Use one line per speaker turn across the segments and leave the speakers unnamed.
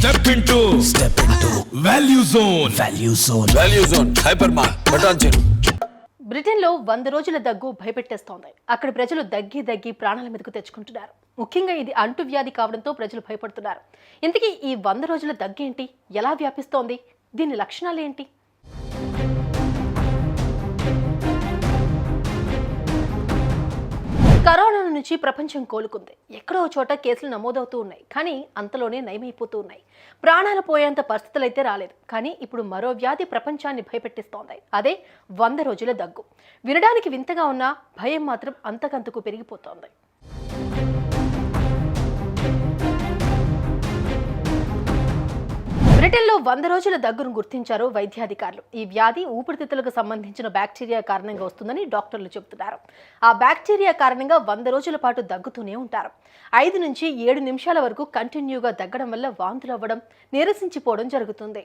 Step into Value Zone. Hypermart. Patancheru.
బ్రిటన్లో 100 రోజుల దగ్గు భయపెట్టేస్తోంది. అక్కడ ప్రజలు దగ్గి ప్రాణాల మీదకు తెచ్చుకుంటున్నారు. ముఖ్యంగా ఇది అంటువ్యాధి కావడంతో ప్రజలు భయపడుతున్నారు. ఇంతకీ ఈ 100 రోజుల దగ్గు ఏంటి? ఎలా వ్యాపిస్తోంది? దీని లక్షణాలు ఏంటి? కరోనా నుంచి ప్రపంచం కోలుకుంది. ఎక్కడో చోట కేసులు నమోదవుతూ ఉన్నాయి, కానీ అంతలోనే నయమైపోతూ ఉన్నాయి. ప్రాణాలు పోయేంత పరిస్థితులు అయితే రాలేదు, కానీ ఇప్పుడు మరో వ్యాధి ప్రపంచాన్ని భయపెట్టిస్తోంది. అదే 100 రోజుల దగ్గు. వినడానికి వింతగా ఉన్నా భయం మాత్రం అంతకంతకు పెరిగిపోతోంది. బ్రిటన్లో 100 రోజుల దగ్గును గుర్తించారు వైద్యాధికారులు. ఈ వ్యాధి ఊపిరితిత్తులకు సంబంధించిన బ్యాక్టీరియా కారణంగా వస్తుందని డాక్టర్లు చెబుతున్నారు. ఆ బ్యాక్టీరియా కారణంగా 100 రోజుల పాటు దగ్గుతూనే ఉంటారు. 5 నుంచి 7 నిమిషాల వరకు కంటిన్యూగా దగ్గడం వల్ల వాంతులు అవ్వడం, నీరసించిపోవడం జరుగుతుంది.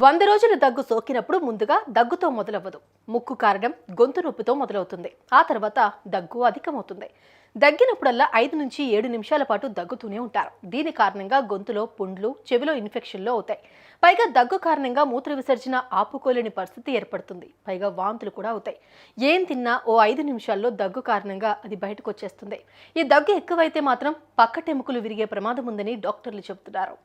వంద రోజుల దగ్గు సోకినప్పుడు ముందుగా దగ్గుతో మొదలవ్వదు. ముక్కు కారణం గొంతు నొప్పితో మొదలవుతుంది. ఆ తర్వాత దగ్గు అధికమవుతుంది. దగ్గినప్పుడల్లా 5 నుంచి 7 నిమిషాల పాటు దగ్గుతూనే ఉంటారు. దీని కారణంగా గొంతులో పుండ్లు, చెవిలో ఇన్ఫెక్షన్లు అవుతాయి. పైగా దగ్గు కారణంగా మూత్ర విసర్జన ఆపుకోలేని పరిస్థితి ఏర్పడుతుంది. పైగా వాంతులు కూడా అవుతాయి. ఏం తిన్నా ఓ 5 నిమిషాల్లో దగ్గు కారణంగా అది బయటకు వచ్చేస్తుంది. ఈ దగ్గు ఎక్కువైతే మాత్రం పక్కటెముకలు విరిగే ప్రమాదం ఉందని డాక్టర్లు చెబుతున్నారు.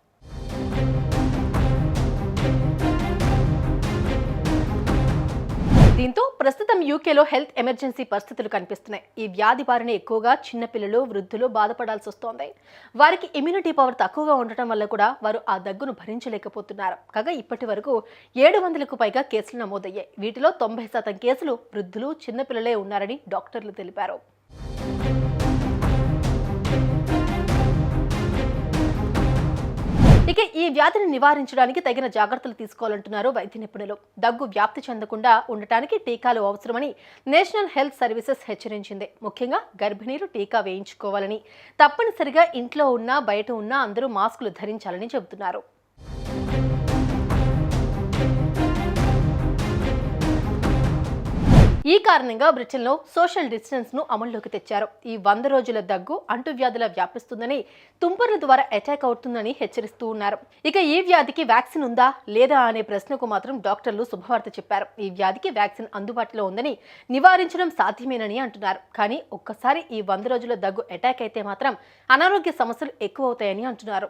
దీంతో ప్రస్తుతం యూకేలో హెల్త్ ఎమర్జెన్సీ పరిస్థితులు కనిపిస్తున్నాయి. ఈ వ్యాధి బారిన ఎక్కువగా చిన్నపిల్లలు, వృద్ధులు బాధపడాల్సి వస్తోంది. వారికి ఇమ్యూనిటీ పవర్ తక్కువగా ఉండటం వల్ల కూడా వారు ఆ దగ్గును భరించలేకపోతున్నారు. కాగా ఇప్పటి వరకు 700కు పైగా కేసులు నమోదయ్యాయి. వీటిలో 90% కేసులు వృద్ధులు, చిన్నపిల్లలే ఉన్నారని డాక్టర్లు తెలిపారు. ఇక ఈ వ్యాధిని నివారించడానికి తగిన జాగ్రత్తలు తీసుకోవాలంటున్నారు వైద్య నిపుణులు. దగ్గు వ్యాప్తి చెందకుండా ఉండటానికి టీకాలు అవసరమని నేషనల్ హెల్త్ సర్వీసెస్ హెచ్చరించింది. ముఖ్యంగా గర్భిణీలు టీకా వేయించుకోవాలని, తప్పనిసరిగా ఇంట్లో ఉన్నా బయట ఉన్నా అందరూ మాస్కులు ధరించాలని చెబుతున్నారు. ఈ కారణంగా బ్రిటన్లో సోషల్ డిస్టెన్స్ ను అమల్లోకి తెచ్చారు. ఈ 100 రోజుల దగ్గు అంటువ్యాధుల వ్యాపిస్తుందని, తుంపర్ల ద్వారా అటాక్ అవుతుందని హెచ్చరిస్తూ ఉన్నారు. ఇక ఈ వ్యాధికి వ్యాక్సిన్ ఉందా లేదా అనే ప్రశ్నకు మాత్రం డాక్టర్లు శుభవార్త చెప్పారు. ఈ వ్యాధికి వ్యాక్సిన్ అందుబాటులో ఉందని, నివారించడం సాధ్యమేనని అంటున్నారు. కానీ ఒక్కసారి ఈ 100 రోజుల దగ్గు అటాక్ అయితే మాత్రం అనారోగ్య సమస్యలు ఎక్కువ అవుతాయని అంటున్నారు.